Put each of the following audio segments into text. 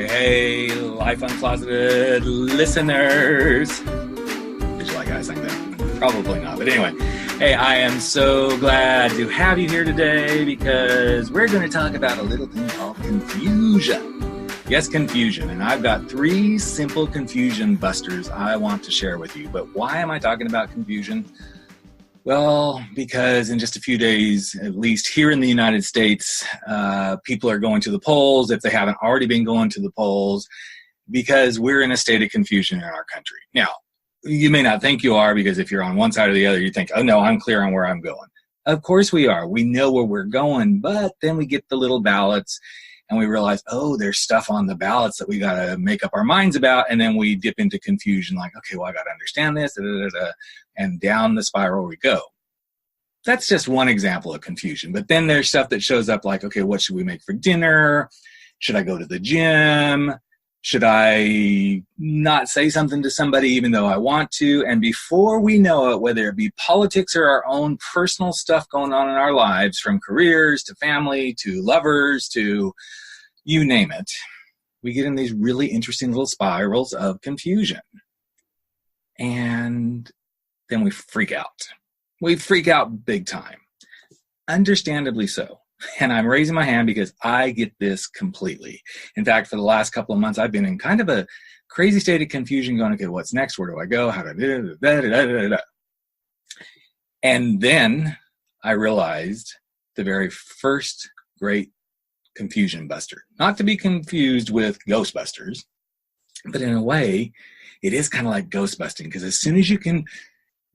Hey, Life Uncloseted listeners. Did you like how I sang that? Probably not, but anyway. Hey, I am so glad to have you here today because we're going to talk about a little thing called confusion. Yes, confusion. And I've got 3 simple confusion busters I want to share with you. But why am I talking about confusion? Well, because in just a few days, at least here in the United States, people are going to the polls if they haven't already been going to the polls because we're in a state of confusion in our country. Now, you may not think you are because if you're on one side or the other, you think, oh no, I'm clear on where I'm going. Of course we are. We know where we're going, but then we get the little ballots and we realize, oh, there's stuff on the ballots that we got to make up our minds about. And then we dip into confusion like, okay, well, I got to understand this, and down the spiral we go. That's just one example of confusion. But then there's stuff that shows up like, okay, what should we make for dinner? Should I go to the gym? Should I not say something to somebody even though I want to? And before we know it, whether it be politics or our own personal stuff going on in our lives, from careers to family to lovers to you name it, we get in these really interesting little spirals of confusion. And then we freak out. We freak out big time. Understandably so. And I'm raising my hand because I get this completely. In fact, for the last couple of months, I've been in kind of a crazy state of confusion going, okay, what's next? Where do I go? How do I do it? And then I realized the very first great confusion buster, not to be confused with Ghostbusters, but in a way, it is kind of like ghost busting because as soon as you can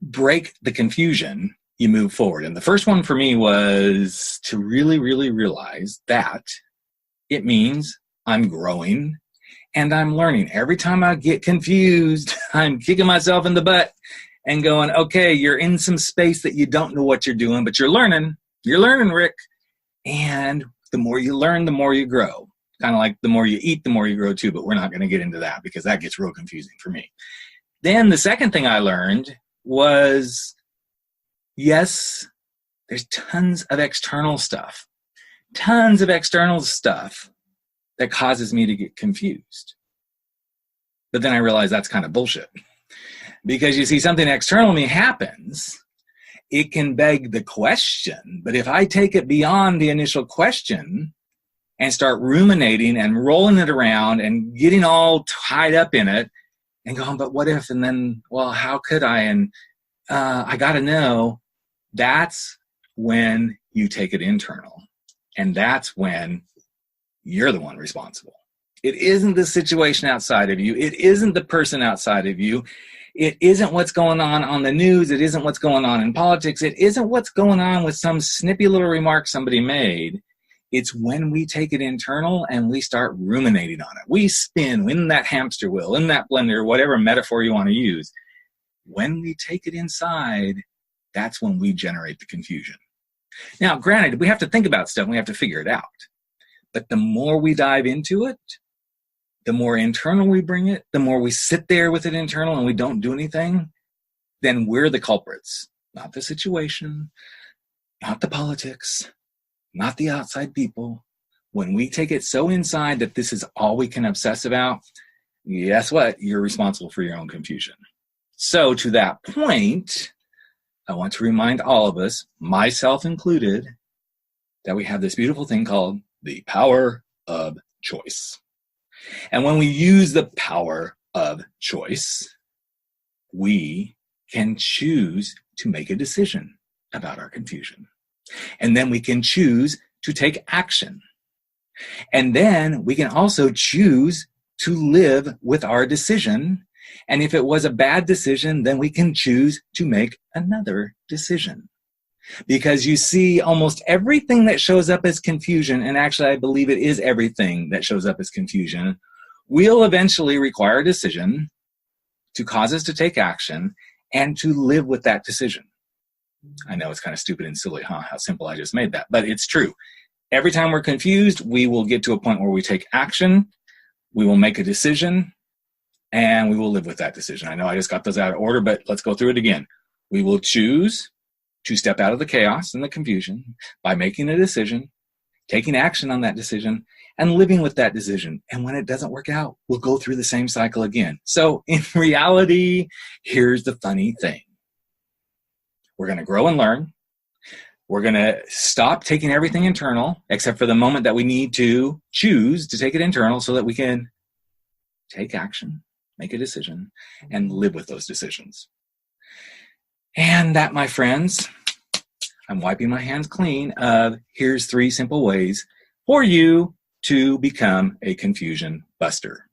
break the confusion, you move forward. And the first one for me was to really, really realize that it means I'm growing and I'm learning. Every time I get confused, I'm kicking myself in the butt and going, okay, you're in some space that you don't know what you're doing, but you're learning. You're learning, Rick. And the more you learn, the more you grow. Kind of like the more you eat, the more you grow too, but we're not going to get into that because that gets real confusing for me. Then the second thing I learned was, yes, there's tons of external stuff that causes me to get confused. But then I realized that's kind of bullshit. Because you see, something external to me happens, it can beg the question, but if I take it beyond the initial question and start ruminating and rolling it around and getting all tied up in it and going, but what if, and then, well, how could I, and I got to know, that's when you take it internal. And that's when you're the one responsible. It isn't the situation outside of you. It isn't the person outside of you. It isn't what's going on the news. It isn't what's going on in politics. It isn't what's going on with some snippy little remark somebody made. It's when we take it internal and we start ruminating on it. We spin in that hamster wheel, in that blender, whatever metaphor you want to use. When we take it inside, that's when we generate the confusion. Now, granted, we have to think about stuff and we have to figure it out. But the more we dive into it, the more internal we bring it, the more we sit there with it internal and we don't do anything, then we're the culprits. Not the situation, not the politics, not the outside people. When we take it so inside that this is all we can obsess about, guess what? You're responsible for your own confusion. So to that point, I want to remind all of us, myself included, that we have this beautiful thing called the power of choice. And when we use the power of choice, we can choose to make a decision about our confusion. And then we can choose to take action. And then we can also choose to live with our decision. And if it was a bad decision, then we can choose to make another decision. Because you see, almost everything that shows up as confusion, and actually I believe it is everything that shows up as confusion, will eventually require a decision to cause us to take action and to live with that decision. I know it's kind of stupid and silly, huh? How simple I just made that, but it's true. Every time we're confused, we will get to a point where we take action, we will make a decision, and we will live with that decision. I know I just got those out of order, but let's go through it again. We will choose to step out of the chaos and the confusion by making a decision, taking action on that decision, and living with that decision. And when it doesn't work out, we'll go through the same cycle again. So in reality, here's the funny thing. We're going to grow and learn. We're going to stop taking everything internal, except for the moment that we need to choose to take it internal so that we can take action, make a decision, and live with those decisions. And that, my friends, I'm wiping my hands clean of here's 3 simple ways for you to become a confusion buster.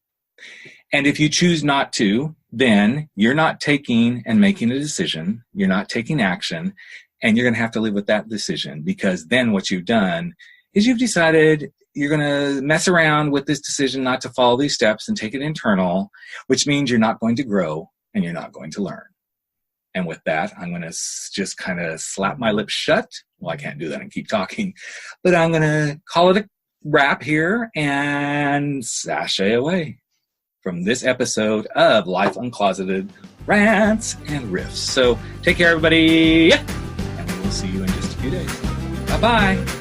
And if you choose not to, then you're not taking and making a decision. You're not taking action. And you're going to have to live with that decision, because then what you've done is you've decided you're going to mess around with this decision not to follow these steps and take it internal, which means you're not going to grow and you're not going to learn. And with that, I'm going to just kind of slap my lips shut. Well, I can't do that and keep talking, but I'm going to call it a wrap here and sashay away from this episode of Life Uncloseted, Rants and Riffs. So take care, everybody. And we will see you in just a few days. Bye-bye.